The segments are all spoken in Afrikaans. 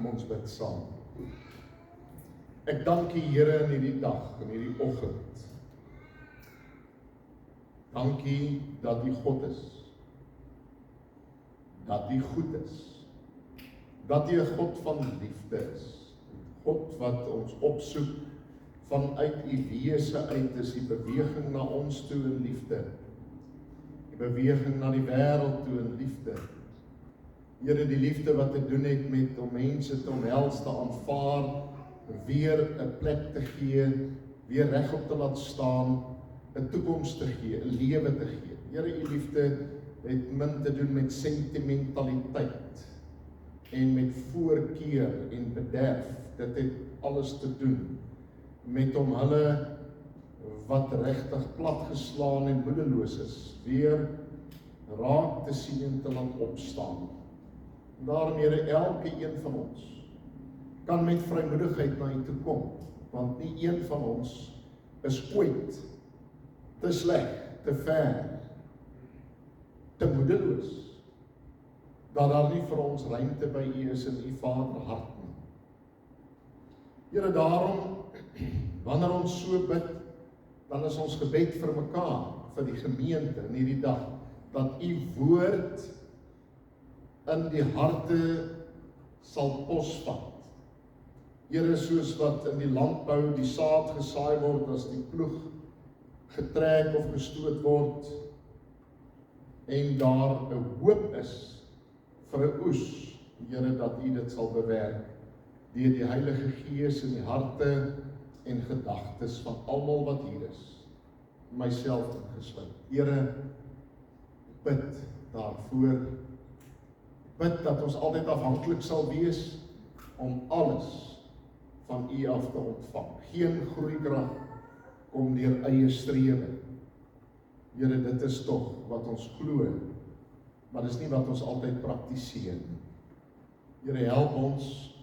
Kom ons bid saam. Ek dank U, Here, in hierdie dag, in hierdie oggend. Dankie dat U God is. Dat U goed is. Dat U 'n God van liefde is. God wat ons opsoek vanuit U wese uit, is die beweging na ons toe in liefde. Die beweging na die wêreld toe in liefde. Here, die liefde wat te doen het met om mense te omhels, te aanvaar, weer 'n plek te gee, weer regop te laat staan, 'n toekoms te gee, 'n lewe te gee. Here, U liefde het min te doen met sentimentaliteit en met voorkeur en bederf. Dit het alles te doen met om hulle wat regtig platgeslaan en moedeloos is, weer raak te sien en te laat opstaan. Daarom, Here, elke een van ons kan met vrymoedigheid na U toe kom, want nie een van ons is ooit te sleg, te ver, te moedeloos, dat daar nie vir ons ruimte by U is in U Vaderhart nie. Here, daarom, wanneer ons so bid, dan is ons gebed vir mekaar, vir die gemeente in hierdie dag, dat U woord in die harte sal posvat. Here, soos wat in die landbou die saad gesaai word, as die ploeg getrek of gestoot word, en daar 'n hoop is vir 'n oes, Here, dat U dit sal bewerk, deur die Heilige Gees in die harte en gedagtes van almal wat hier is, myself ingesluit. Here, bid daarvoor, bid dat ons altyd afhanklik sal wees om alles van U af te ontvang. Geen groeikrag kom deur eie strewe. Here, dit is tog wat ons glo, maar dis nie wat ons altyd praktiseer nie. Here, help ons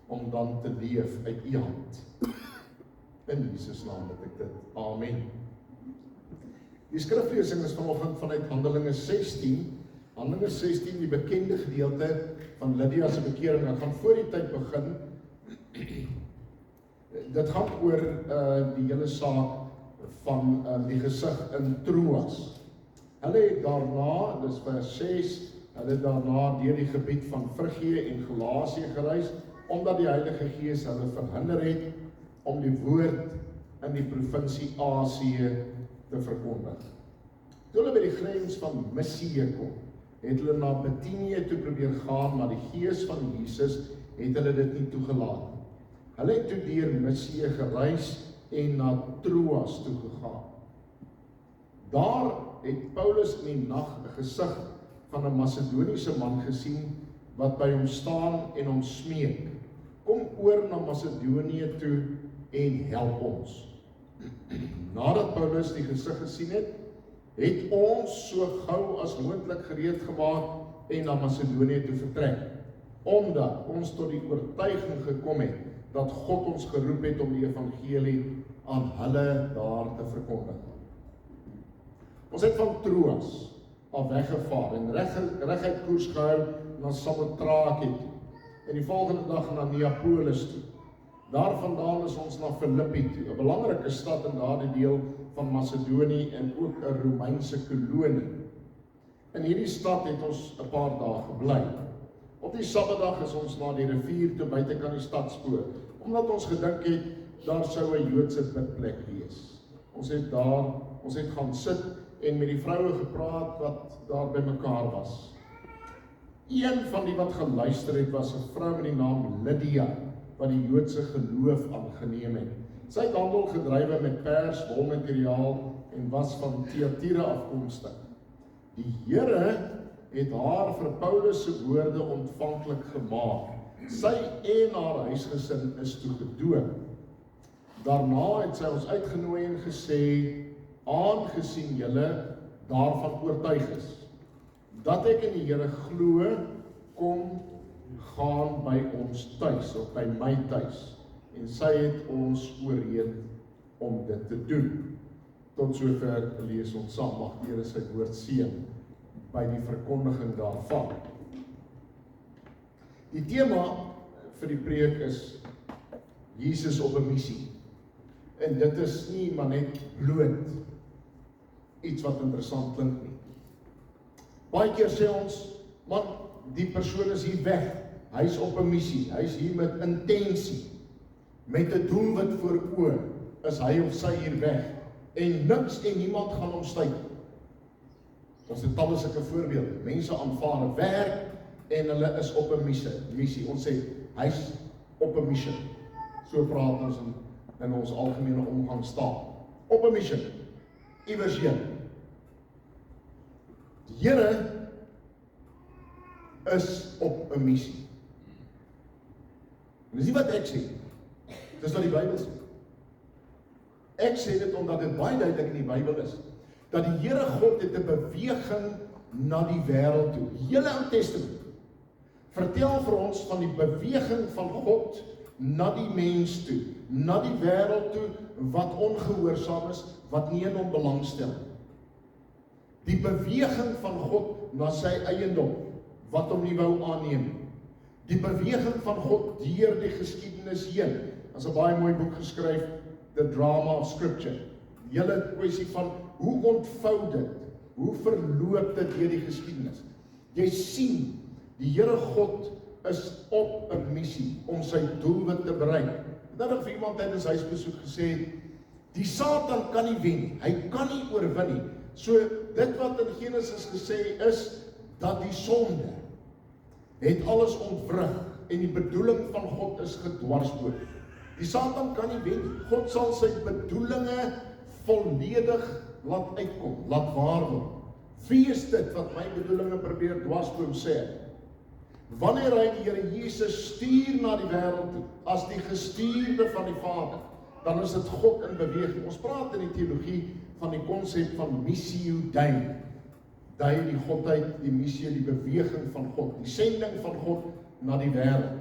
om dan te leef uit U hand. In Jesus naam bid ek dit. Amen. Die skriflesing is vanoggend vanuit Handelinge 16. Handelinge 16, die bekende gedeelte van Lydia se bekering. Ek gaan voor die tyd begin. Dit gaan oor die hele saak van die gesig in Troas. Hulle het daarna, dis vers 6, hulle het daarna deur die gebied van Frigië en Galasië gereis, omdat die Heilige Gees hulle verhinder het om die woord in die provinsie Asië te verkondig. Toe hulle by die grens van Misië kom, het hulle na Bitinië toe probeer gaan, maar die Gees van Jesus het hulle dit nie toegelaat. Hulle het toe deur Misië gereis en na Troas toe gegaan. Daar het Paulus in die nag 'n gesig van 'n Macedoniese man gesien wat by hom staan en hom smeek: "Kom oor na Macedonië toe en help ons." Nadat Paulus die gesig gesien het, het ons so gou as moontlik gereed gemaak en na Macedonië toe vertrek, omdat ons tot die oortuiging gekom het dat God ons geroep het om die evangelie aan hulle daar te verkondig. Ons het van Troas af weggevaar en reguit koers gehou na Samotrake toe, en die volgende dag na Neapolis toe. Daarvandaan is ons na Filippi toe, 'n belangrike stad in daardie deel van Macedonië en ook 'n Romeinse kolonie. In hierdie stad het ons 'n paar dae gebly. Op die Saterdag is ons na die rivier toe buitekant die stadspoort, omdat ons gedink het daar sou 'n Joodse bidplek wees. Ons het gaan sit en met die vroue gepraat wat daar by mekaar was. Een van die wat geluister het was 'n vrou met die naam Lydia, wat die Joodse geloof aangeneem het. Sy het handel gedrywe met pers, wolmateriaal en was van Thyatira afkomstig. Die Here het haar vir Paulus se woorde ontvanklik gemaak. Sy en haar huisgesin is toe gedoop. Daarna het sy ons uitgenooi en gesê: "Aangesien julle daarvan oortuig is dat ek in die Here glo, kom gaan by ons tuis, of by my tuis." En sy het ons oorreed om dit te doen. Tot sover lees ons saam. Mag die Here sy woord seën by die verkondiging daarvan. Die tema vir die preek is Jesus op 'n missie. En dit is nie maar net bloot iets wat interessant klink nie. Baie keer sê ons, man, die persoon is hier weg. Hy's op 'n missie. Hy's hier met intensie. Met 'n doelwit voor oë is hy of sy hier weg. En niks en niemand gaan hom stuit. Ons het talle sulke voorbeelde. Mense aanvaar 'n werk en hulle is op 'n missie. Ons sê hy's op 'n missie. So praat ons in ons algemene omgangstaal. Op 'n missie. Iewers heen. Die Here is op 'n missie. En dis nie wat ek sê. Dis wat die Bybel sê. Ek sê dit omdat dit baie duidelik in die Bybel is, dat die Here God het 'n beweging na die wêreld toe. Die hele Ou Testament vertel vir ons van die beweging van God na die mens toe, na die wêreld toe wat ongehoorsaam is, wat nie in hom belangstel. Die beweging van God na sy eiendom, wat hom nie wou aanneem. Die beweging van God deur die geskiedenis heen. Daar's 'n baie mooi boek geskryf, The Drama of Scripture. Die hele kwessie van hoe ontvou dit, hoe verloop dit deur die geskiedenis. Jy sien, die Here God is op 'n missie om sy doelwit te bereik. Dat ek vir iemand tydens huisbesoek gesê, die Satan kan nie wen nie, hy kan nie oorwin nie. So dit wat in Genesis gesê is, dat die sonde het alles ontwrig en die bedoeling van God is gedwarsboom. Die Satan kan nie wen nie. God sal sy bedoelinge volledig laat uitkom, laat waar word. Wie is dit wat my bedoelinge probeer dwarsboom sê? Wanneer hy die Here Jesus stuur na die wêreld toe, as die gestuurde van die Vader, dan is dit God in beweging. Ons praat in die teologie van die konsep van missio Dei. Dei die godheid, die missie, die beweging van God, die sending van God na die wêreld.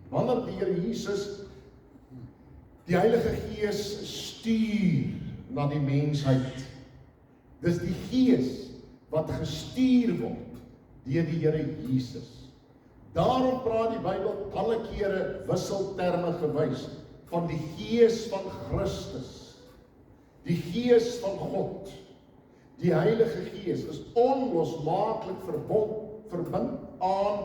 Wanneer die Here Jesus die Heilige Gees stuur na die mensheid, dis die Gees wat gestuur word deur die Here Jesus. Daarom praat die Bybel talle kere wisselterme gewys van die Gees van Christus, die Gees van God. Die Heilige Gees is onlosmaaklik verbind aan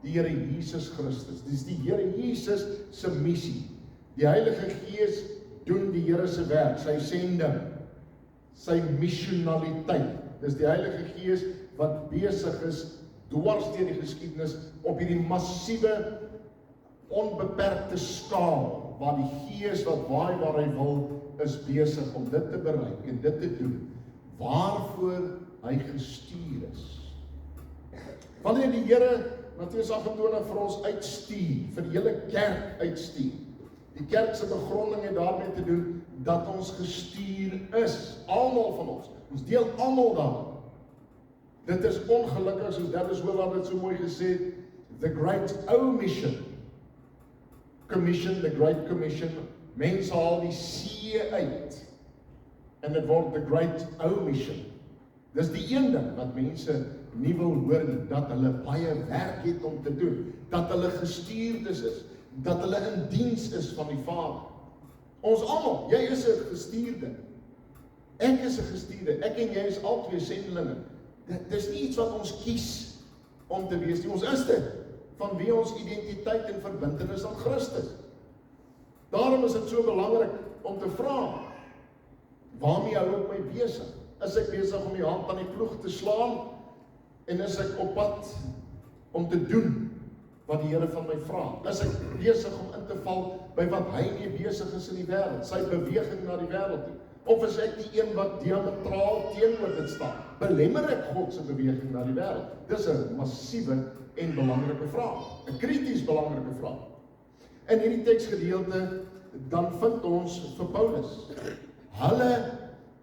die Here Jesus Christus. Dis die Here Jesus se missie. Die Heilige Gees doen die Here se werk, sy sending, sy missionaliteit. Dis die Heilige Gees wat besig is dwars deur die geskiedenis op hierdie massiewe, onbeperkte skaal, waar die Gees wat waai waar hy wil, is besig om dit te bereik en dit te doen, waarvoor hy gestuur is. Wanneer die Here Matteus 28 vir ons uitstuur, vir die hele kerk uitstuur, die kerk se begronding het daarmee te doen, dat ons gestuur is, almal van ons deel almal daarin. Dit is ongelukkig, soos Dennis Willard het so mooi gesê, the great omission, commission, the great commission, mense haal die see uit, en dit word the great omission. Dis die een ding wat mense nie wil hoor nie, dat hulle baie werk het om te doen, dat hulle gestuurdes is, dat hulle in diens is van die Vader. Ons almal, jy is 'n gestuurde, ek is 'n gestuurde, ek en jy is albei sendelinge. Dit is nie iets wat ons kies om te wees nie, ons is dit, van wie ons identiteit en verbintenis aan Christus. Daarom is dit so belangrik om te vra, waarmee hou ek my besig? Is ek besig om die hand aan die ploeg te slaan, en is ek op pad om te doen wat die Here van my vra? Is ek besig om in te val by wat hy nie besig is in die wêreld, sy beweging na die wêreld nie? Of is ek die een wat diametraal teenoor dit staan? Belemmer ek God se beweging na die wêreld? Dis 'n massiewe en belangrike vraag, 'n krities belangrike vraag. In hierdie teksgedeelte dan vind ons vir Paulus.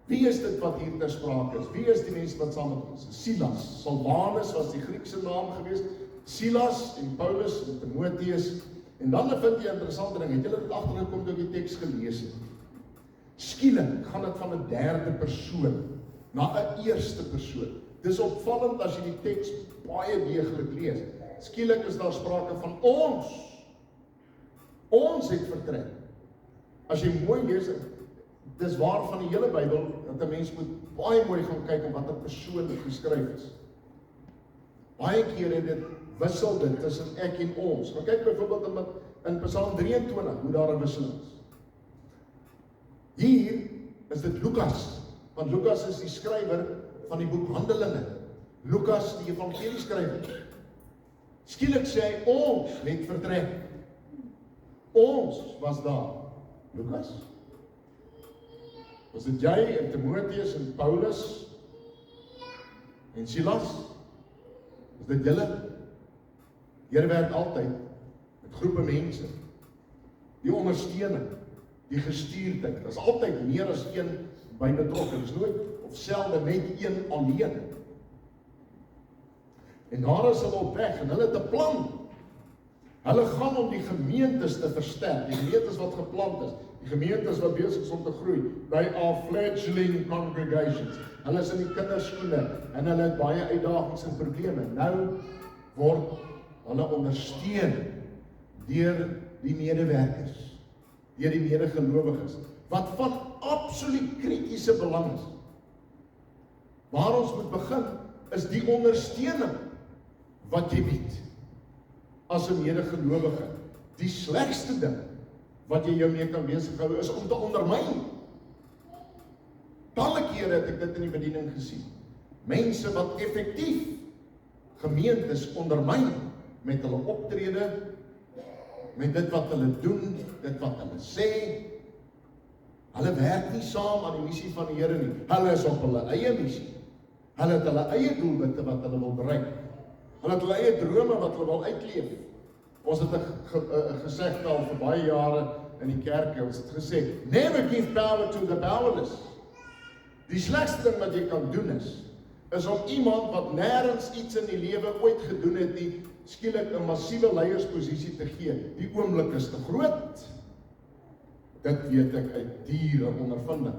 Wie is dit wat hier ter sprake is? Wie is die mense wat saam met ons is? Silas, Silwanus was die Griekse naam geweest, Silas en Paulus en Timoteus. En dan vind jy 'n interessante ding, het julle dit agtergekom toe ek die teks gelees het? Skielik gaan dit van 'n derde persoon na 'n eerste persoon. Dis opvallend as jy die teks baie deeglik lees. Skielik is daar sprake van ons. Ons het vertrek. As jy mooi lees, dis waar van die hele Bybel, dat 'n mens moet baie mooi gaan kyk op watter persoon dit geskryf is. Baie kere dit wissel dit tussen ek en ons. Maar kyk byvoorbeeld in Psalm 23, hoe daar 'n wisseling is. Hier is dit Lukas, want Lukas is die skrywer van die boek Handelinge. Lukas, die evangelie skrywer. Skielik sê hy, ons het vertrek. Ons was daar. Lukas. Was dit jy en Timotheus en Paulus en Silas? Was dit julle? Here werk altyd met groepe mense. Die ondersteuning, die gestuurdheid. Daar is altyd meer as een by betrokke. Dis nooit of selde net een alleen. En daar is hulle op weg en hulle het 'n plan. Hulle gaan om die gemeentes te versterk, die gemeentes wat geplant is, die gemeentes wat besig is om te groei. They are fledgling congregations. Hulle is in die kinderskoene en hulle het baie uitdagings en probleme. Nou word hulle ondersteun deur die medewerkers, deur die medegelowiges, wat van absoluut kritiese belang is. Waar ons moet begin, is die ondersteuning wat jy bied as 'n medegelowige. Die slegste ding wat jy jou mee kan besighou is om te ondermyn. Talle kere het ek dit in die bediening gesien. Mense wat effektief gemeentes ondermyn met hulle optrede, met dit wat hulle doen, dit wat hulle sê. Hulle werk nie saam aan die missie van die Here nie. Hulle is op hulle eie missie. Hulle het hulle eie doelwitte wat hulle wil bereik. Hulle het hulle eie drome wat hulle wil uitleef. Ons het 'n gesegde al vir baie jare in die kerke. Ons het gesê, never give power to the powerless. Die slegste ding wat jy kan doen is om iemand wat nêrens iets in die lewe ooit gedoen het nie, skielik 'n massiewe leiersposisie te gee. Die oomblik is te groot. Dit weet ek uit diere ondervinding.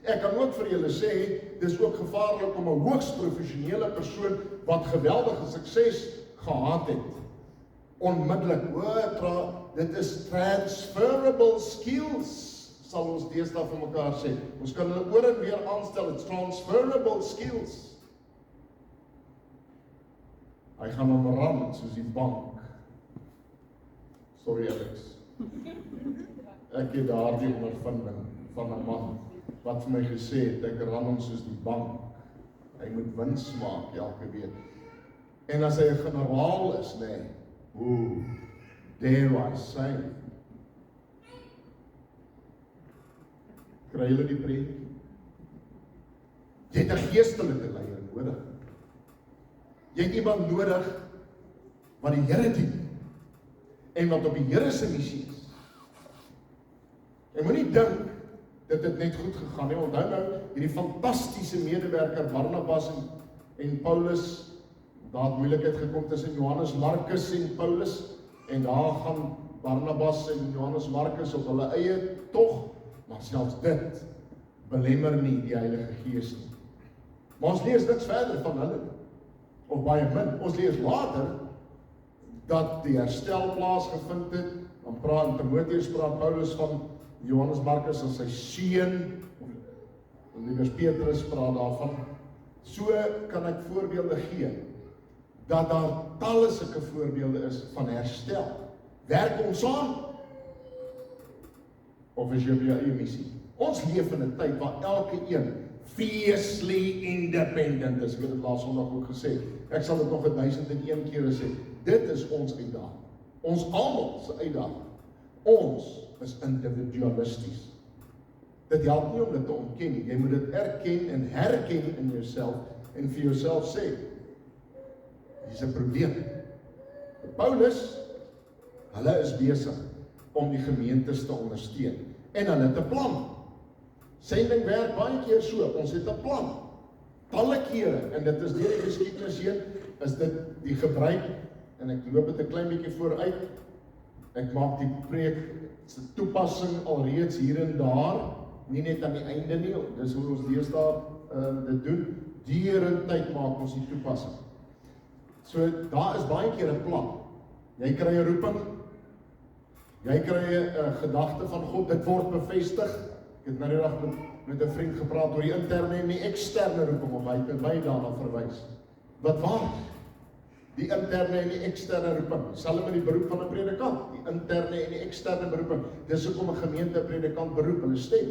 Ek kan ook vir julle sê, dis ook gevaarlik om 'n hoogs professionele persoon wat geweldige sukses gehad het, onmiddellik, dit is transferable skills, sal ons deesdae vir mekaar sê. Ons kan hulle oor en weer aanstel, it's transferable skills. Hy gaan hom ram soos die bank. Sorry Alex. Ek het daardie ondervinding van 'n man wat vir my gesê het, ek ram hom soos die bank. Hy moet wins maak elke week. En as hy 'n generaal is, dare I say. Kry julle die preek? Jy het 'n geestelike leier nodig. Jy het iemand nodig wat die Here dien en wat op die Here se missie is. Jy moenie dink dit het net goed gegaan nie. Onthou nou, hierdie fantastiese medewerker Barnabas en Paulus, daar het moeilikheid gekom tussen Johannes Markus en Paulus, en daar gaan Barnabas en Johannes Markus op hulle eie tog, maar selfs dit belemmer nie die Heilige Gees nie. Maar ons lees niks verder van hulle, of baie min. Ons lees later dat die herstel plaasgevind het. Dan praat Timotheus, praat Paulus van Johannes Markus as sy seun, of liewer Petrus praat daarvan. So kan ek voorbeelde gee, dat daar talle sulke voorbeelde is van herstel. Werk ons saam? Of is jy op jou eie missie? Ons leef in 'n tyd waar elke een fiercely independent is. Ek het dit laas Sondag ook gesê. Ek sal dit nog 1001 keer sê. Dit is ons uitdaging. Ons almal se uitdaging. Ons is individualisties. Dit help nie om dit te ontken nie. Jy moet dit erken en herken in jouself en vir jouself sê, dis 'n probleem. Paulus, hulle is besig om die gemeentes te ondersteun en hulle het 'n plan. Sending werk baie keer so, ons het 'n plan. Talle kere, en dit is deur die geskiedenis heen, is dit die gebruik, en ek loop dit 'n klein bietjie vooruit. Ek maak die preek se toepassing alreeds hier en daar, nie net aan die einde nie, dis hoe ons deesdae dit doen. Deurentyd maak ons die toepassing. So daar is baie keer 'n plan. Jy kry 'n roeping Jy kry 'n gedagte van God, dit word bevestig. Ek het nou die dag met 'n vriend gepraat oor die interne en die eksterne roeping, of hy het my daarna verwys. Wat waar? Die interne en die eksterne roeping, selfs met die beroep van 'n predikant, die interne en die eksterne beroeping. Dis hoekom 'n gemeente 'n predikant beroep, hulle stem.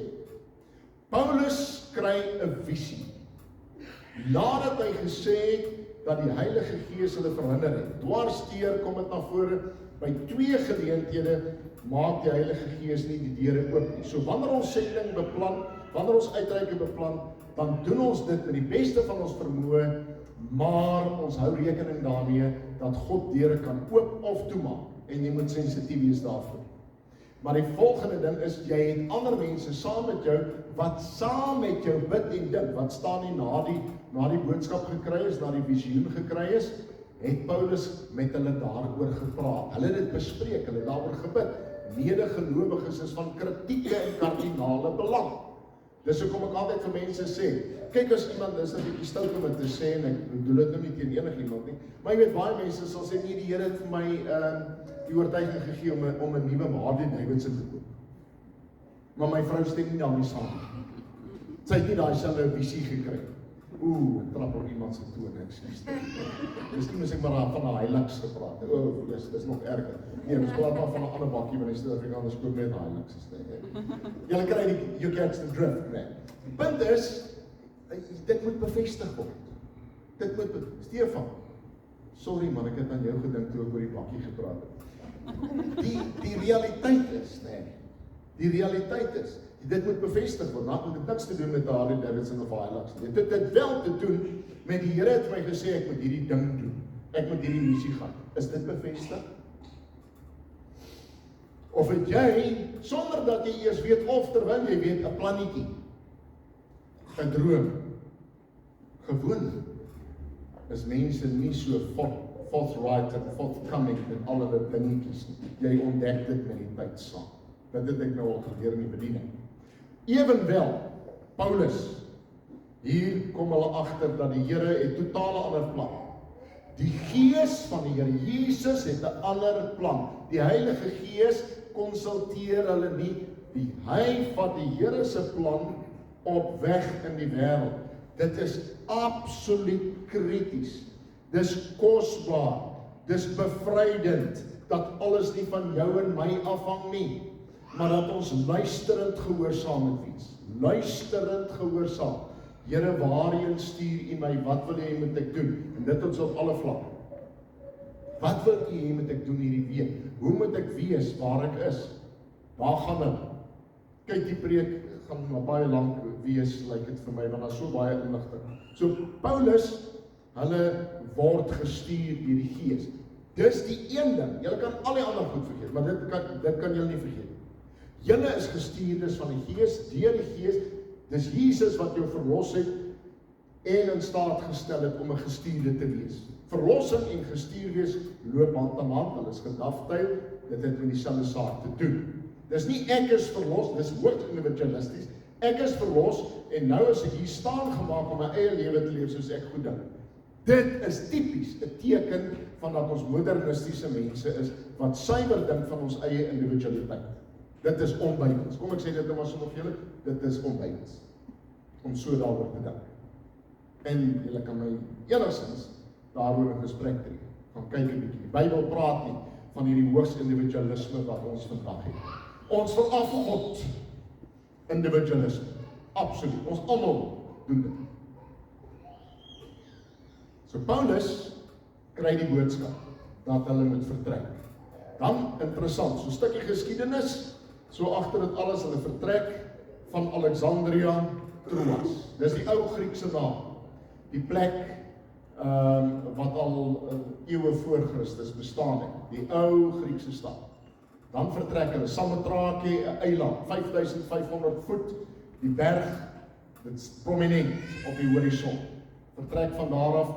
Paulus kry 'n visie. Nadat hy gesê het dat die Heilige Gees hulle verhinder het. Dwarsteer kom dit na vore, by 2 geleenthede maak die Heilige Gees nie die deure oop nie. So wanneer ons sending beplan, wanneer ons uitreike beplan, dan doen ons dit met die beste van ons vermoë, maar ons hou rekening daarmee dat God deure kan oop of toemaak en jy moet sensitief wees daarvoor. Maar die volgende ding is, jy het ander mense saam met jou, wat saam met jou bid en dink, wat staan nie na die boodskap gekry is, na die visioen gekry is, het Paulus met hulle daaroor gepraat. Hulle het dit bespreek, hulle het daaroor gebid. Medegelowiges is van kritieke en kardinale belang. Dis hoekom ek altyd vir mense sê, kyk as iemand is 'n bietjie stout om dit te sê, en ek bedoel dit nou nie teen enigiemand nie, maar jy weet, baie mense sal sê, nee, die Here het vir my die oortuiging gegee om 'n nuwe Harley Davidson te koop. Maar my vrou stem nie daarmee saam. Sy het nie daai selfe visie gekry. Ek trap op iemand se toon, ekskuus. Miskien moet ek maar van 'n Hilux gepraat het. Dis nog erger. Nee, ons praat maar van 'n ander bakkie, want die Suid-Afrikaners koop net Hilux. Julle kry you catch the drift, nee. Die punt is, dit moet bevestig word. Dit moet, Stefan, sorry man, ek het aan jou gedink toe ek oor die bakkie gepraat het. Die realiteit is, nee, die realiteit is, dit moet bevestig word, nou het dit niks te doen met Harley Davidson of Hilux. Dit het dit wel te doen met die Here het my gesê, ek moet hierdie ding doen, ek moet hierdie missie gaan. Is dit bevestig? Of het jy, sonder dat jy eers weet of terwyl jy weet, 'n plannetjie, 'n droom, gewoon, is mense nie so forthright en forthcoming met al hulle dingetjies nie. Jy ontdek dit met die tyd saam. Dit het ek nou al geleer in die bediening. Evenwel, Paulus, hier kom hulle agter dat die Here het totale ander plan. Die Gees van die Here Jesus het 'n ander plan. Die Heilige Gees konsulteer hulle nie. Hy vat die Here se plan op weg in die wêreld. Dit is absoluut krities. Dis kosbaar. Dis bevrydend dat alles nie van jou en my afhang nie, maar dat ons luisterend gehoorsaam moet wees. Luisterend gehoorsaam. Here, waarheen stuur U my? Wat wil U hê moet ek doen? En dit ons op alle vlakke. Wat wil U hê moet ek doen hierdie week? Hoe moet ek wees waar ek is? Waar gaan ek? Kyk, die preek gaan maar baie lank wees, lyk dit vir my, want daar's so baie inligting. So Paulus, hulle word gestuur deur die Gees. Dis die een ding. Julle kan al die ander goed vergeet, maar dit kan julle nie vergeet. Julle is gestuurdes van die Gees, deur die Gees. Dis Jesus wat jou verlos het en in staat gestel het om 'n gestuurde te wees. Verlossing en gestuur wees loop hand aan hand, hulle is gedagteil, dit het met dieselfde saak te doen. Dis nie ek is verlos, dis hoogs individualisties. Ek is verlos en nou is ek hier staan gemaak om my eie lewe te leef soos ek goed dink. Dit is tipies 'n teken van dat ons modernistiese mense is wat suiwer dink van ons eie individualiteit. Dit is onbybels. Kom ek sê dit nou maar sommer vir julle, dit is onbybels om so daaroor te dink. En julle kan my enigstens daaroor 'n gesprek tree. Gaan kyk 'n bietjie. Die Bybel praat nie van hierdie hoogs individualisme wat ons vandag het. Ons wil af God individualisme. Absoluut. Ons almal doen dit. So Paulus kry die boodskap dat hulle moet vertrek. Dan interessant, so 'n stukkie geskiedenis, so agter dit alles, hulle vertrek van Alexandria, Troas. Dis die ou Griekse naam. Die plek wat al eeue voor Christus bestaan het. Die ou Griekse stad. Dan vertrek hulle Samotrake, 'n eiland, 5500 voet, die berg, dit is prominent op die horison. Vertrek van daar af,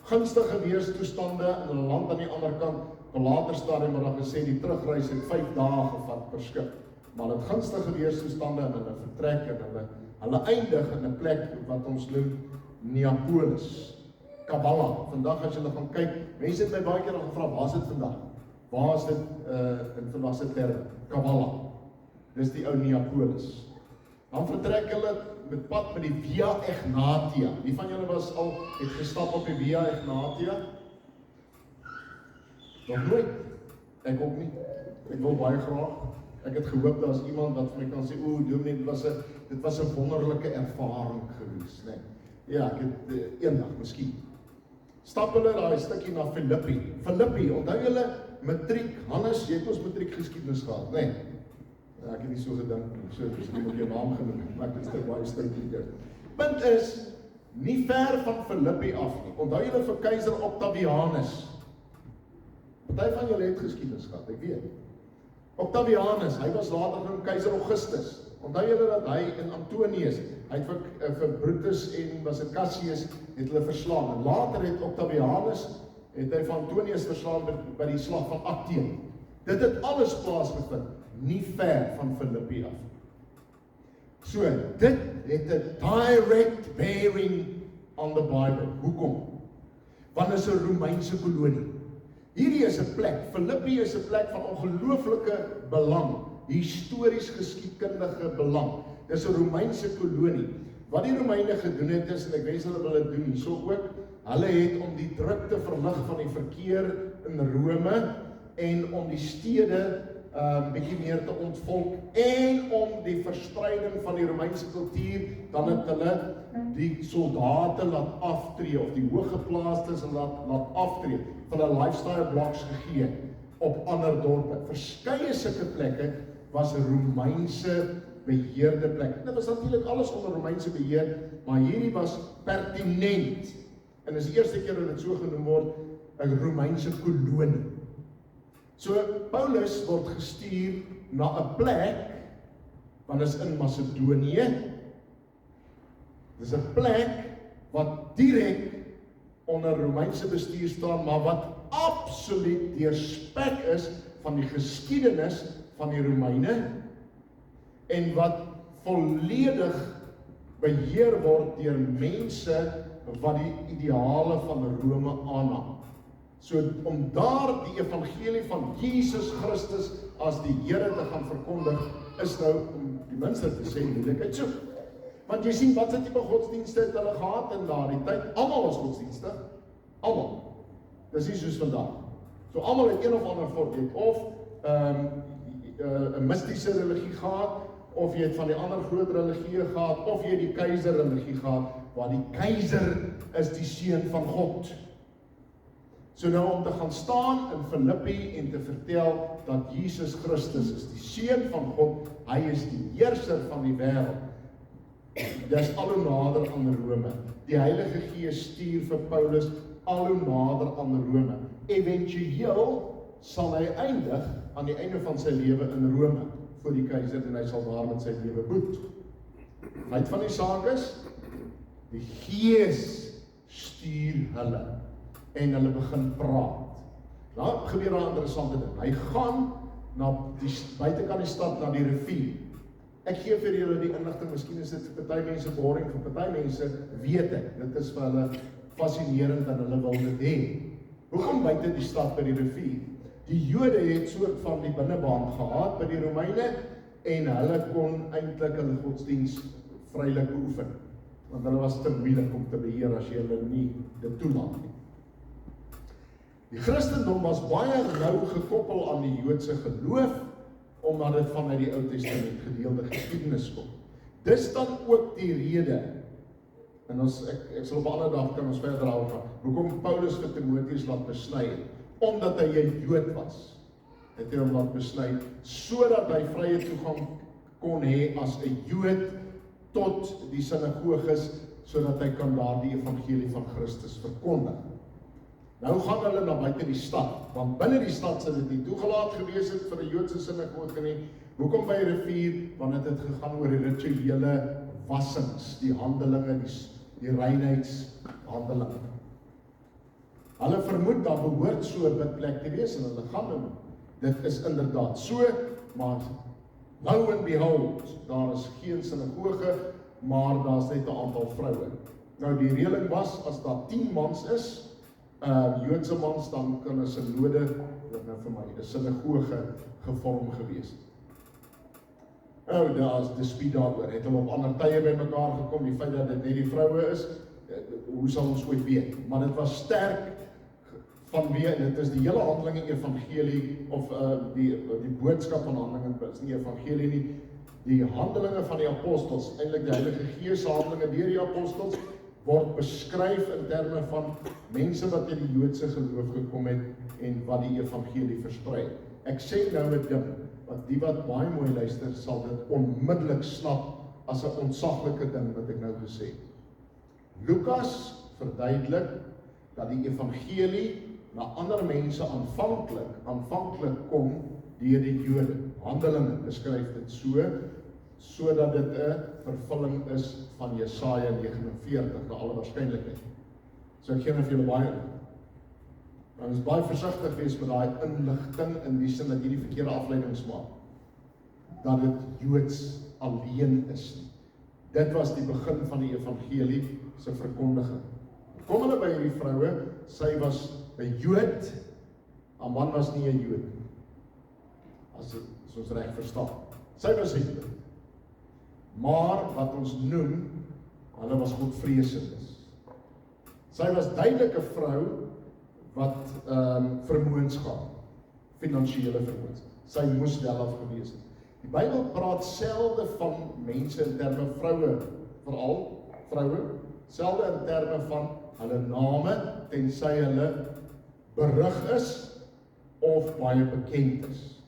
gunstige weerstoestande in 'n land aan die ander kant. Op 'n later stadium het hulle gesê die terugreis het 5 dae gevat per skip. Maar dit gunstige weerstoestande en hulle vertrek en hulle eindig in 'n plek wat ons noem Neapolis, Kabbala. Vandag as julle gaan kyk, mense het my baie keer al gevra, waar is dit vandag? Waar is dit in vandag se term? Kavala. Dis die ou Neapolis. Dan vertrek hulle met pad met die Via Egnatia. Wie van julle het gestap op die Via Egnatia? Nog nooit? Ek ook nie. Ek wil baie graag. Ek het gehoop daar is iemand wat vir my kan sê, dominee, dit was 'n wonderlike ervaring gewees, né? Ja, ek het eendag, miskien. Stap hulle daai stukkie na Filippi. Filippi, onthou julle matriek, Hannes, jy het ons matriek geskiedenis gehad, né? Ja, ek het nie so gedink nie, so miskien moet jou naam genoem, maar ek het dit baie stukkie. Punt is, nie ver van Filippi af nie. Onthou julle vir keiser Octavianus. Party van julle het geskiedenis gehad, ek weet. Octavianus, hy was later genoem keiser Augustus. Onthou julle dat hy en Antonius, hy het vir Brutus en was dit Cassius, het hulle verslaan. En later het Octavianus, het hy van Antonius verslaan by die slag van Actium. Dit het alles plaasgevind, nie ver van Filippi af. So, dit het 'n direct bearing on the Bible. Hoekom? Want dit is 'n Romeinse kolonie. Hierdie is 'n plek, Filippi is 'n plek van ongelooflike belang, histories geskiedkundige belang. Dis 'n Romeinse kolonie. Wat die Romeine gedoen het is, en ek wens hulle wil dit doen hierso ook, hulle het om die druk te verlig van die verkeer in Rome en om die stede bietjie meer te ontvolk en om die verspreiding van die Romeinse kultuur, dan het hulle die soldate laat aftree of die hooggeplaastes laat aftree, van hulle lifestyle blocks gegee op ander dorpe. Verskeie sulke plekke was Romeinse beheerde plekke. Dit was natuurlik alles onder Romeinse beheer, maar hierdie was pertinent. En dis die eerste keer dat dit so genoem word, 'n Romeinse kolonie. So Paulus word gestuur na 'n plek, want is in Macedonië. Dis 'n plek wat direk onder Romeinse bestuur staan, maar wat absoluut deurspek is van die geskiedenis van die Romeine en wat volledig beheer word deur mense wat die ideale van Rome aanhang. So om daar die evangelie van Jesus Christus as die Here te gaan verkondig, is nou om die minste te sê moeilikheid so. Want jy sien wat se tipe godsdienste het hulle gehad in daardie tyd? Almal was godsdienstig. Almal. Dis nie soos vandag. So almal het een of ander vorm, jy het of 'n mistiese religie gehad, of jy het van die ander groot religieë gehad, of jy het die keizerreligie gehad, waar die keizer is die seun van God. So nou om te gaan staan in Filippi en te vertel dat Jesus Christus is die seun van God, hy is die heerser van die wêreld. Dis al hoe nader aan Rome. Die Heilige Gees stuur vir Paulus al hoe nader aan Rome. Eventueel sal hy eindig aan die einde van sy lewe in Rome voor die keiser en hy sal daar met sy lewe boet. Feit van die saak is, die Gees stuur hulle en hulle begin praat. Nou gebeur daar 'n interessante ding. Hy gaan na die buitekant die stad, na die rivier. Ek gee vir julle die inligting, miskien is dit vir party mense boring, vir party mense weet ek. Dit is vir hulle fascinerend en hulle wil dit hê. Hoekom buite die stad by die rivier? Die Jode het soort van die binnebaan gehad by die Romeine en hulle kon eintlik hulle godsdiens vrylik beoefen. Want hulle was te moeilik om te beheer as jy hulle nie dit toelaat nie. Die Christendom was baie nou gekoppel aan die Joodse geloof, omdat dit vanuit die Ou Testament gedeelde geskiedenis kom. Dis dan ook die rede, en ek sal op 'n ander dag kan ons verder daaroor gaan, hoekom Paulus vir Timoteus laat besny, omdat hy 'n Jood was, het hy hom laat besny, sodat hy vrye toegang kon hê as 'n Jood tot die sinagoges, sodat hy kan daar die evangelie van Christus verkondig. Nou gaan hulle na buite die stad, want binne die stad sal dit nie toegelaat gewees het vir 'n Joodse sinagoge nie. Hoekom by 'n rivier? Want dit het gegaan oor die rituele wassings, die handelinge, die reinheidshandelinge. Hulle vermoed daar behoort so 'n bidplek te wees en hulle gaan hom. Dit is inderdaad so, maar lo and behold, daar is geen sinagoge, maar daar's net 'n aantal vroue. Nou die reëling was, as daar 10 mans is, Joodse mans, dan kan 'n synode dit nou vir my, 'n sinagoge gevorm gewees. Nou, daar is dispuut daaroor, het hulle op ander tye by mekaar gekom, die feit dat dit net die vroue is, hoe sal ons ooit weet? Maar dit was sterk vanweë, en dit is die hele Handelinge evangelie, of die boodskap van Handelinge, is nie evangelie nie, die Handelinge van die apostels, eintlik die Heilige Gees se handelinge deur die apostels, word beskryf in terme van mense wat in die Joodse geloof gekom het, en wat die evangelie versprei. Ek sê nou 'n ding, want die wat baie mooi luister, sal dit onmiddellik snap, as 'n ontsaglike ding wat ek nou gesê het. Lukas verduidelik, dat die evangelie na ander mense aanvanklik kom deur die Jode. Handelinge beskryf dit sodat dit 'n vervulling is van Jesaja 49, na alle waarskynlikheid. So ek gee nou vir julle baie inligting. Dan is baie versigtig wees met daai inligting, in die sin dat jy die verkeerde afleidings maak, dat dit Joods alleen is nie. Dit was die begin van die evangelie se verkondiging. Kom hulle by hierdie vroue, sy was 'n Jood, haar man was nie 'n Jood nie, as ons reg verstaan. Sy was 'n Jood. Maar wat ons noem, hulle was godvreesendes. Sy was duidelik 'n vrou wat vermoëns gehad, finansiële vermoëns. Sy moes welaf gewees het. Die Bybel praat selde van mense in terme vroue, veral vroue, selde in terme van hulle name, tensy hulle berig is of baie bekend is.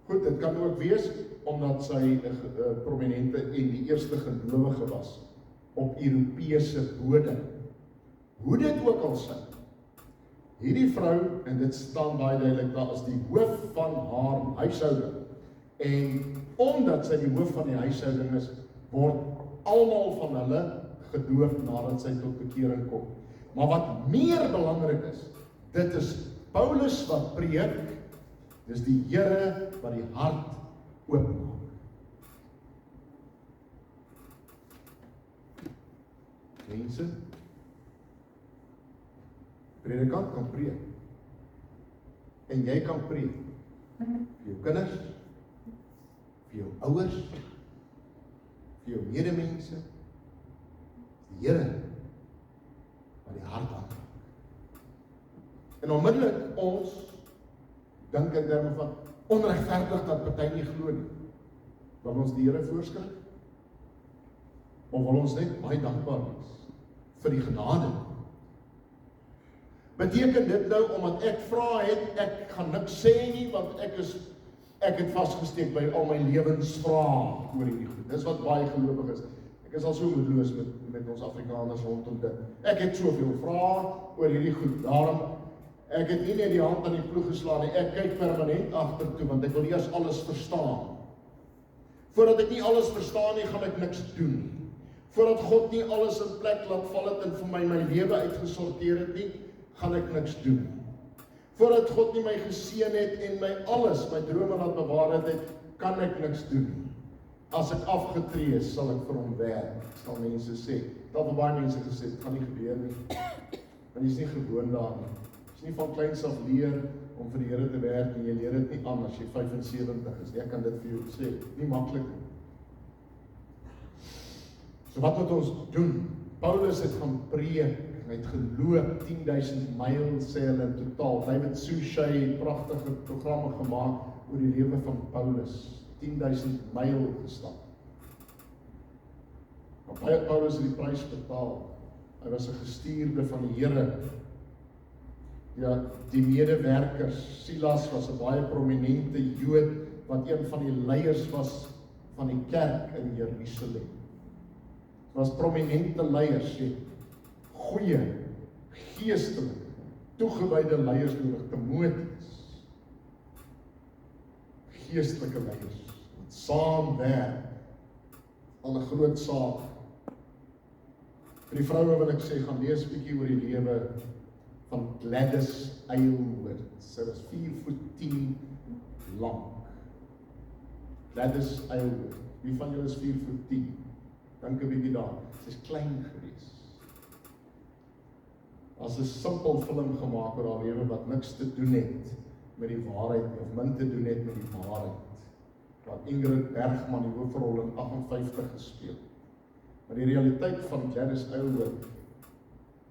Goed, dit kan ook wees omdat sy 'n prominente en die eerste gelowige was op Europese bodem. Hoe dit ook al sy, hierdie vrou, en dit staan baie duidelik daar, as die hoof van haar huishouding, en omdat sy die hoof van die huishouding is, word almal van hulle gedoop nadat sy tot bekering kom. Maar wat meer belangrik is, dit is Paulus wat preek, dis die Here wat die hart oopmaak. Mense, predikant kan preek, en jy kan preek, vir jou kinders, vir jou ouers, vir jou medemense, die Here wat die hart aanraak. En onmiddellik ons dink in terme van onregverdig dat party nie glo nie. Wil ons die Here voorskryf? Of wil ons net baie dankbaar wees vir die genade? Beteken dit nou, omdat ek vra het, ek gaan niks sê nie, want ek het vasgesteek by al my lewensvrae oor hierdie goed. Dis wat baie gelowig is. Ek is al so moedeloos met ons Afrikaners rondom dit. Ek het soveel vrae oor hierdie goed, daarom ek het nie net die hand aan die ploeg geslaan nie, ek kyk permanent agtertoe, want ek wil eers alles verstaan. Voordat ek nie alles verstaan nie, gaan ek niks doen nie. Voordat God nie alles in plek laat val het en vir my lewe uitgesorteer het nie, gaan ek niks doen. Voordat God nie my geseën het en my alles, my drome laat bewaar het, kan ek niks doen. As ek afgetree is, sal ek vir hom werk, sal mense sê. Daar het baie mense gesê, dit gaan nie gebeur nie. Want jy is nie gewoon daar nie. Jy is nie van kleins af leer om vir die Here te werk en jy leer dit nie aan as jy 75 is. Ek kan dit vir jou sê, nie maklik nie. So wat moet ons doen? Paulus het gaan preek, hy het geloop 10.000 myl sê hulle in totaal. David Suchet het pragtige programme gemaak oor die lewe van Paulus. 10.000 myl gestap. Maar Paulus het die prys betaal. Hy was 'n gestuurde van die Here. Ja, die medewerkers, Silas was 'n baie prominente Jood, wat een van die leiers was van die kerk in Jerusalem. Was prominente leiers, goeie, geestelike, toegewyde leiers nodig, Timoteus. Geestelike leiers, wat saamwerk, al 'n groot saak. Vir die vroue wil ek sê, gaan lees 'n bietjie oor die lewe van Gladys Aylward. Sy was 4'10" lank. Gladys Aylward. Wie van julle is 4'10"? Dink 'n bietjie daar. Sy's klein gewees. As 'n simpel film gemaak oor haar lewe wat niks te doen het met die waarheid nie, of min te doen het met die waarheid. Wat Ingrid Bergman die hoofrol in 58 gespeel. Maar die realiteit van Janice Aylward,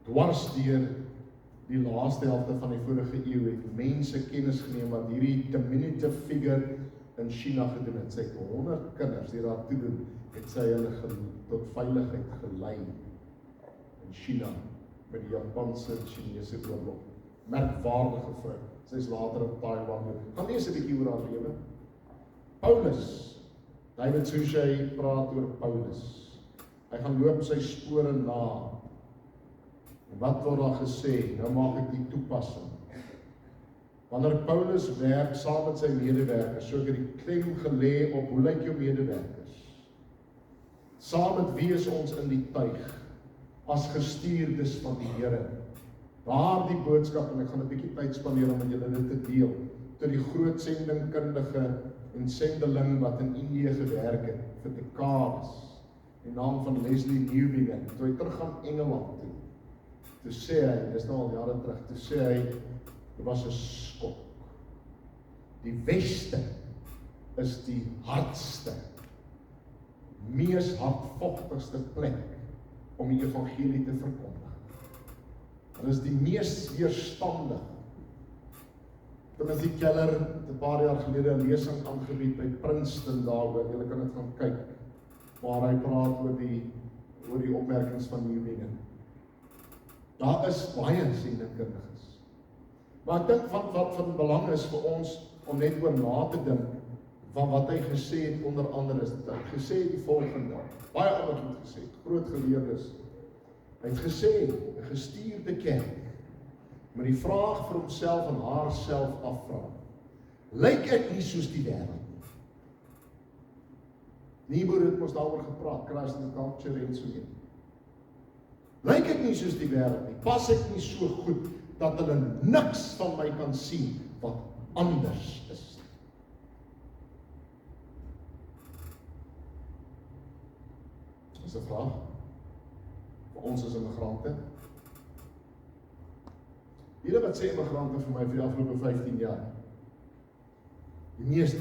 dwars deur die laaste helfte van die vorige eeu het mense kennis geneem wat hierdie diminutive figure in China gedoen het. Sy het 100 kinders die daar toe doen, het sy hulle tot veiligheid gelei in China met die Japanse en Chinese oorlog. Merkwaardige vrou. Sy is later in Taiwan. Gaan lees 'n bietjie oor haar lewe. Paulus, David Suchet praat oor Paulus. Hy gaan loop sy spore na. En wat word daar gesê? Nou maak ek die toepassing. Wanneer Paulus werk saam met sy medewerkers, so het hy die klem gelê op hoe lyk jou medewerkers? Saam met wie is ons in die tuig? As gestuurdes van die Here. Daardie boodskap, en ek gaan 'n bietjie tyd spandeer om met julle dit te deel, tot die groot sendingkundige en sendeling wat in Indië gewerk het, vir dekades, die naam van Leslie Newbigin, toe hy terug gaan Engeland toe. Toe sê hy, dis nou al jare terug, toe sê hy, dit was 'n skok. Die Weste is die hardste, mees hardvochtigste plek om die evangelie te verkondig. Dit is die mees weerstandig. Timothy Keller het 'n paar jaar gelede 'n lesing aangebied by Princeton daaroor, julle kan dit gaan kyk, waar hy praat oor die opmerkings van Newbigin. Daar is baie sendingkundiges. Maar ek dink wat van belang is vir ons om net oor na te dink van wat hy gesê het onder andere is dit. Hy het gesê die volgende, baie ander goed gesê, groot geleerdes. Hy het gesê, 'n gestuurde kerk moet die vraag vir homself en haarself afvra. Lyk ek nie soos die wêreld nie? Niebuhr het mos daaroor gepraat, Christ and culture en so mee. Lyk ek nie soos die wêreld nie? Pas ek nie so goed dat hulle niks van my kan sien wat anders is? Dis 'n vraag vir ons as immigrante. Julle wat sê immigrante vir my vir die afgelope 15 jaar. Die meeste,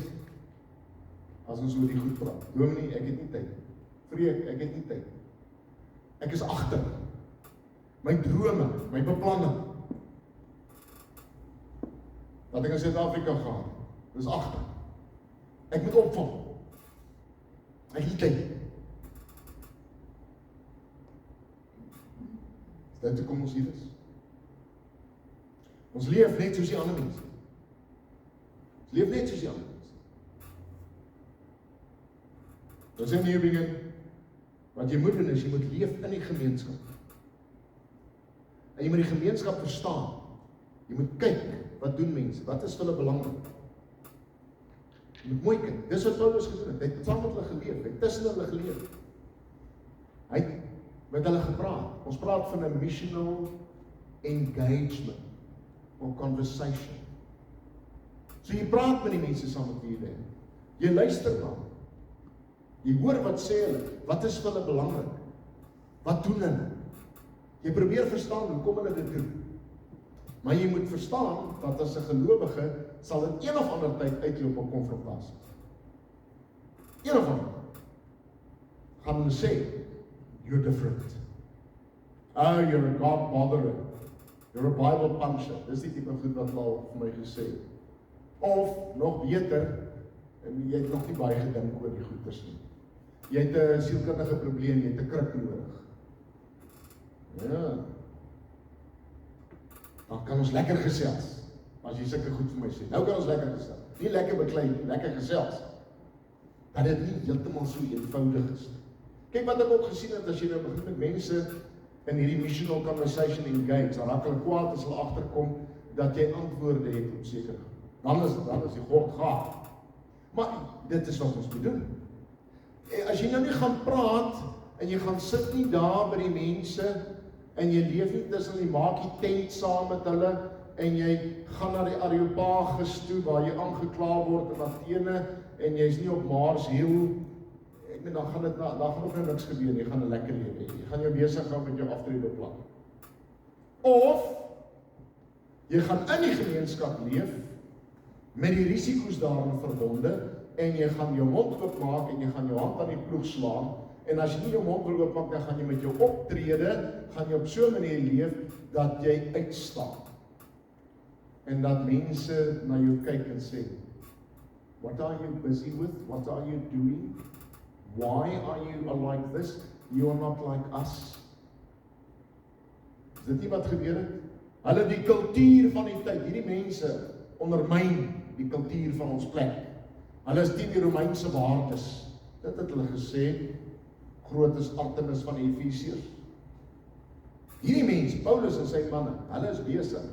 as ons oor die goed praat. Dominee, ek het nie tyd. Vreek, ek het nie tyd. Ek is agter. My drome, my beplanning. Dat ek in Suid-Afrika gaan, dis agter. Ek moet opvang. Ek het nie tyd. Dit toe kom ons hier is. Ons leef net soos die ander mense. Ons leef net soos die ander mense. Dis in die begin, wat jy moet doen is, jy moet leef in die gemeenskap. En jy moet die gemeenskap verstaan. Jy moet kyk, wat doen mense, wat is vir hulle belangrik. Jy moet mooi kyk, dis wat Paulus gedoen het, hy het saam met hulle geleef, hy het tussen hulle geleef. Hy het met hulle gepraat. Ons praat van 'n missional engagement of conversation. So jy praat met die mense saam met wie jy werk. Jy luister na hulle. Jy hoor wat sê hulle, wat is vir hulle belangrik? Wat doen hulle? Jy probeer verstaan hoe kom hulle dit doen. Maar jy moet verstaan dat as 'n gelowige sal in een of ander tyd uitloop op konfrontasie. Een of ander. Gaan hulle sê, you're different. Oh, you're a God botherer. You're a Bible puncher. Dis die tipe goed wat al vir my gesê het. Of, nog beter, en jy het nog nie baie gedink oor die goeders nie. Jy het 'n sielkundige probleem, jy het 'n kruk nodig. Ja. Dan kan ons lekker gesels, as jy sulke goed vir my sê. Nou kan ons lekker gesels. Nie lekker beklei nie, lekker gesels. Dat dit nie heeltemal so eenvoudig is. Kyk wat ek ook gesien het, as jy nou begin met mense in hierdie missional conversation engage, dan raak hulle kwaad as hulle agterkom dat jy antwoorde het op sekere. Dan is die God gaaf. Maar dit is wat ons moet doen. As jy nou nie gaan praat en jy gaan sit nie daar by die mense en jy leef nie tussen die maak die tent saam met hulle en jy gaan na die Areopagus toe waar jy aangekla word in Athene en jy's nie op Mars Hill. Ek meen dan gaan ook nou niks gebeur nie, jy gaan 'n lekker lewe hê. Jy gaan jou besig hou met jou aftredebeplan. Of jy gaan in die gemeenskap leef met die risiko's daarin verbonde, en jy gaan jou mond oopmaak, en jy gaan jou hand aan die ploeg slaan, en as jy nie jou mond wil oopmaak, dan gaan jy met jou optrede, gaan jy op so 'n manier leef, dat jy uitstaan. En dat mense na jou kyk en sê, what are you busy with? What are you doing? Why are you like this? You are not like us. Is dit nie wat gebeur het? Hulle die kultuur van die tyd, hierdie mense ondermyn die kultuur van ons plek. Hulle is teen die Romeinse waardes. Dit het hulle gesê, groot is Artemis van die Efesiërs. Hierdie mense, Paulus en sy manne, hulle is besig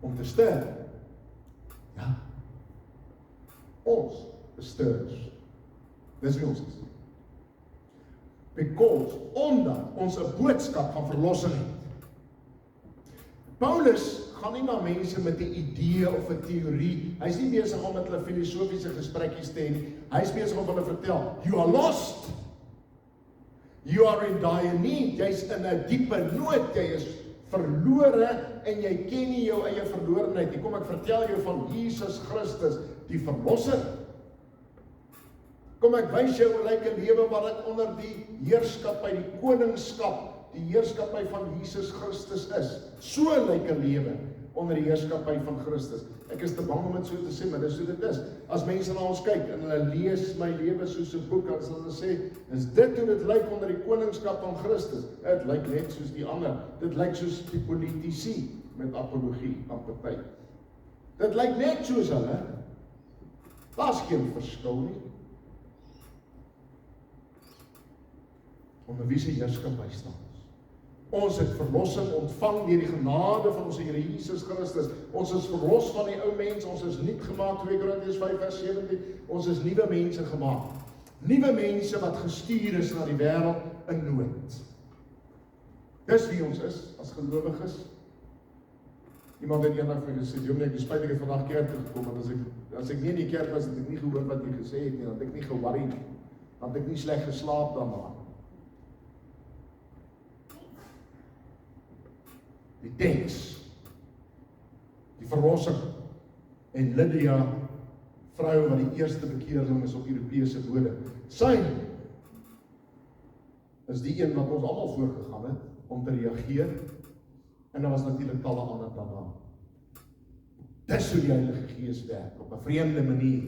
om te sterf. Ja. Ons is sterfers. Dis wie ons is. Omdat ons 'n boodskap van verlossing het. Paulus gaan nie na mense met 'n idee of 'n teorie. Hy's nie besig om met hulle filosofiese gesprekkies te hê nie. Hy's besig om hulle vertel, you are lost. You are in dire need. Jy's in 'n diepe nood. Jy is verlore en jy ken nie jou eie verlorenheid nie. Kom ek vertel jou van Jesus Christus, die verlosser. Kom ek wys jou hoe lyk 'n lewe wat ek onder die heerskappy, die koningskap, die heerskappy van Jesus Christus is. So lyk 'n lewe onder die heerskappy van Christus. Ek is te bang om dit so te sê, maar dis hoe dit is. As mense na ons kyk en hulle lees my lewe soos 'n boek, dan sal hulle sê, is dit hoe dit lyk onder die koningskap van Christus? Dit lyk net soos die ander. Dit lyk soos die politici met apologie aan party. Dit lyk net soos hulle. Daar's geen verskil nie. Onder wie se heerskappy staan ons? Ons het verlossing ontvang deur die genade van ons Here Jesus Christus. Ons is verlos van die ou mens, ons is nuut gemaak, 2 Korintiërs 5:17. Ons is nuwe mense gemaak. Nuwe mense wat gestuur is na die wêreld in nood. Dis wie ons is as gelowiges. Iemand het eendag vir my gesê, "Jong, ek is spyt ek het vandag kerk toe gekom, want as ek nie in die kerk was, het ek nie gehoor wat jy gesê het nie, dan het ek nie geworry nie. Dan het ek nie sleg geslaap daarna." Die teks, die verlossing, en Lydia, vrou wat die eerste bekeerling is op Europese bodem. Sy is die een wat ons almal voorgegaan het om te reageer, en daar was natuurlik talle ander daarna. Dis hoe die Heilige Gees werk, op 'n vreemde manier,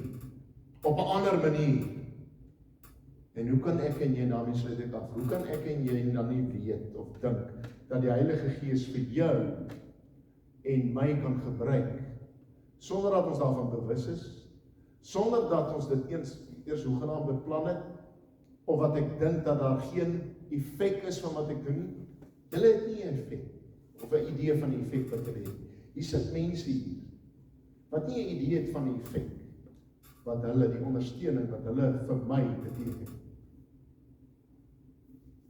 op 'n ander manier. En hoe kan ek en jy, daarmee sluit ek af, hoe kan ek en jy dan nie weet of dink dat die Heilige Gees vir jou en my kan gebruik, sonder dat ons daarvan bewus is, sonder dat ons dit eers hoegenaamd beplan het, of wat ek dink dat daar geen effek is van wat ek doen nie. Julle het nie 'n effek, of 'n idee van die effek wat julle het. Hier sit mense hier, wat nie 'n idee het van die effek, wat hulle, die ondersteuning, wat hulle vir my beteken.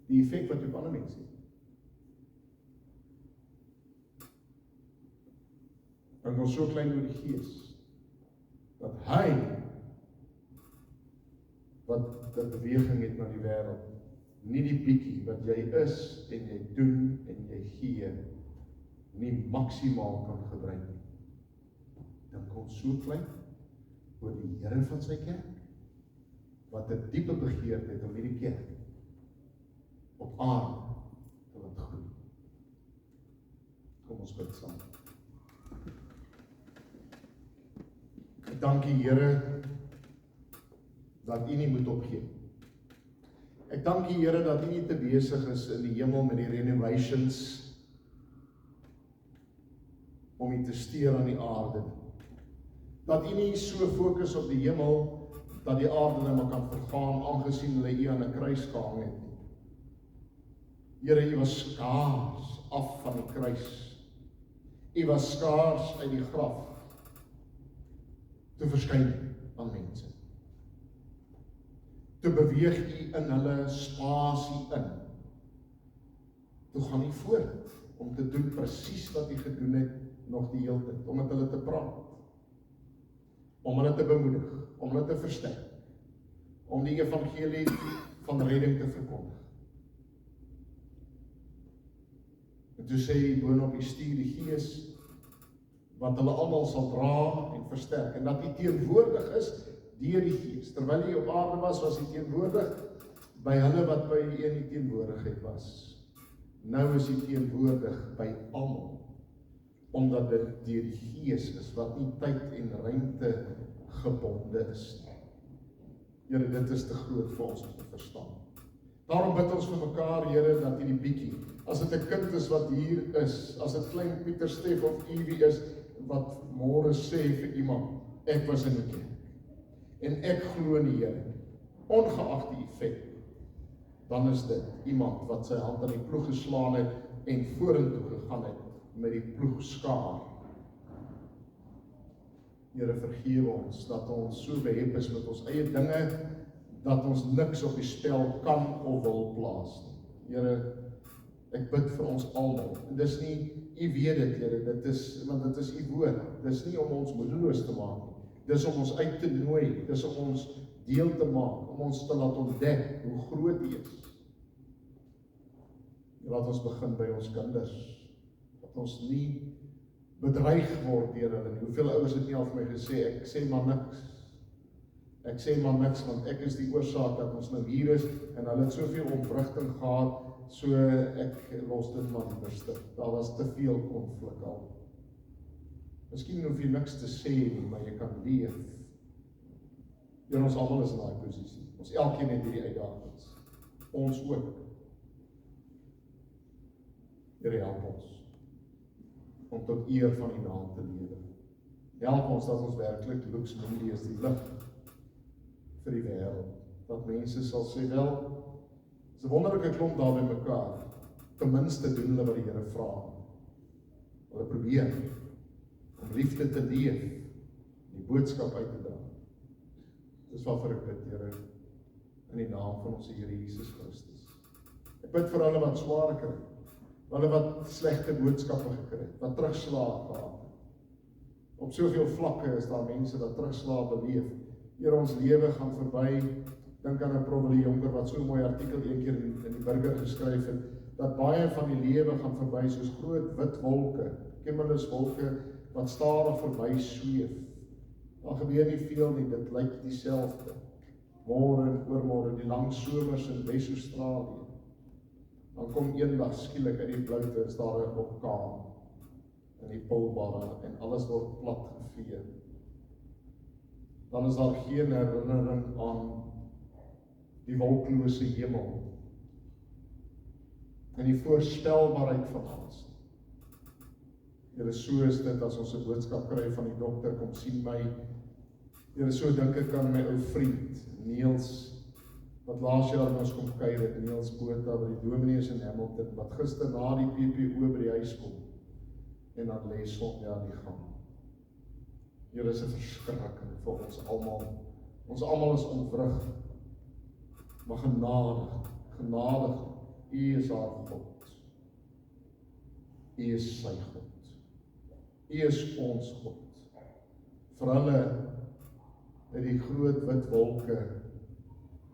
Die effek wat op ander mense het. En ons so klein oor die Gees, dat hy, wat die beweging het na die wêreld, nie die bietjie wat jy is, en jy doen, en jy gee, nie maksimaal kan gebruik nie. Dan kom so klein, oor die Here van sy kerk, wat 'n diepe begeerte het om hierdie kerk, op aarde, te laat groei. Kom ons bid saam. Ek dank U, Here, dat U nie moet opgee. Ek dank U, Here, dat U nie te besig is in die hemel met die renovations, om U te steur aan die aarde. Dat U nie so fokus op die hemel, dat die aarde nou maar kan vergaan, aangesien hulle U aan 'n kruis gehang het. Here, U was skaars af van die kruis. U was skaars uit die graf, te verskyn aan mense. Te beweeg U in hulle spasie in. Toe gaan U voort, om te doen presies wat U gedoen het, nog die hele tyd, om met hulle te praat, om hulle te bemoedig, om hulle te versterk, om die evangelie van redding te verkondig. En toe sê U boonop, U stuur die Gees, wat hulle almal sal dra en versterk, en dat U teenwoordig is deur die Gees. Terwyl U op aarde was U teenwoordig by hulle wat by U in die teenwoordigheid was. Nou is U teenwoordig by almal, omdat dit deur die Gees is, wat nie tyd en ruimte gebonde is nie. Here, dit is te groot vir ons om te verstaan. Daarom bid ons vir mekaar, Here, dat hierdie bietjie, as dit 'n kind is wat hier is, as dit klein Pieter, Stef of Evie is, wat môre sê vir iemand, ek was in die kerk, en ek glo in die Here, ongeag die effek, dan is dit iemand wat sy hand aan die ploeg geslaan het, en vorentoe gegaan het, met die ploegskaar. Here, vergewe ons, dat ons so behep is met ons eie dinge, dat ons niks op die spel kan of wil plaas nie. Here, ek bid vir ons almal, en dis nie, U weet dit, Here, dit is, want dit is U woord, dis nie om ons moedeloos te maak nie, dis om ons uit te nooi, dis om ons deel te maak, om ons te laat ontdek hoe groot U is. Laat ons begin by ons kinders, dat ons nie bedreig word deur hulle nie. Hoeveel ouers het nie al vir my gesê, ek sê maar niks, want ek is die oorsaak dat ons nou hier is, en hulle het soveel ontwrigting gehad, so ek los dit maar rustig. Daar was te veel konflik al. Miskien hoef jy niks te sê nie, maar jy kan leef. En ons almal is in daai posisie. Ons elkeen het hierdie uitdagings. Ons ook. Here, help ons om tot eer van U naam te lewe. Help ons dat ons werklik looks moody is die lig vir die wêreld. Dat mense sal sê, wel, dis 'n wonderlike klomp daar by mekaar. Ten minste doen hulle wat die Here vra. Hulle probeer om liefde te leef, die boodskap uit te dra. Dis waarvoor ek bid, Here, in die naam van ons Here Jesus Christus. Ek bid vir hulle wat swaar kry, hulle wat slegte boodskappe gekry het, wat terugslae gehad het. Op soveel vlakke is daar mense wat terugslae beleef. Here, ons lewe gaan verby. Dink aan 'n Prof. Jonker wat so 'n mooi artikel een keer in die Burger geskryf het, dat baie van die lewe gaan verby soos groot wit wolke, cumulus wolke wat stadig verby sweef. Daar gebeur nie veel nie, dit lyk dieselfde. Môre en oormôre, die lang somers in Wes-Australië. Dan kom eendag skielik uit die bloute is daar 'n orkaan in die Pilbara en alles word plat gevee. Dan is daar geen herinnering aan die wolklose hemel en die voorspelbaarheid van alles. Here, so is dit as ons 'n boodskap kry van die dokter, kom sien my. Here, so dink ek aan my ou vriend Niels, wat laas jaar met ons kom kuier het, Niels Botha by die Dominees in Hamilton, wat gister na die PPO by die huis kom, en dan lê Sonja aan die gang. Here, is 'n verskrikking vir ons almal. Ons almal is ontwrig, maar genadig, U is haar God. U is sy God. U is ons God. Vir hulle het die groot wit wolke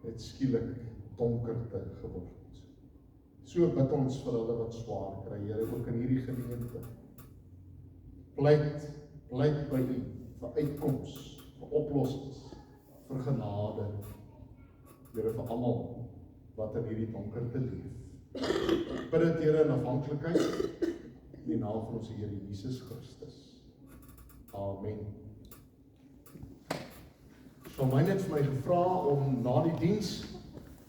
het skielik donkerte geword. So bid ons vir hulle wat swaar kry, Here, ook in hierdie gemeente. Pleit by U vir uitkoms, vir oplossings, vir genade. Here, vir almal wat in hierdie donkerte leef. Bid dit, Here, in afhanklikheid in die naam van ons Here Jesus Christus. Amen. So my het vir my gevra om na die diens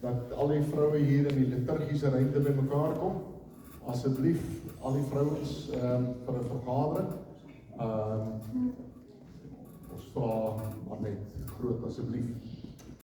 dat al die vroue hier in die liturgiese ruimte by mekaar kom. Asseblief al die vrouens vir 'n vergadering. Ons vra maar net groot asseblief.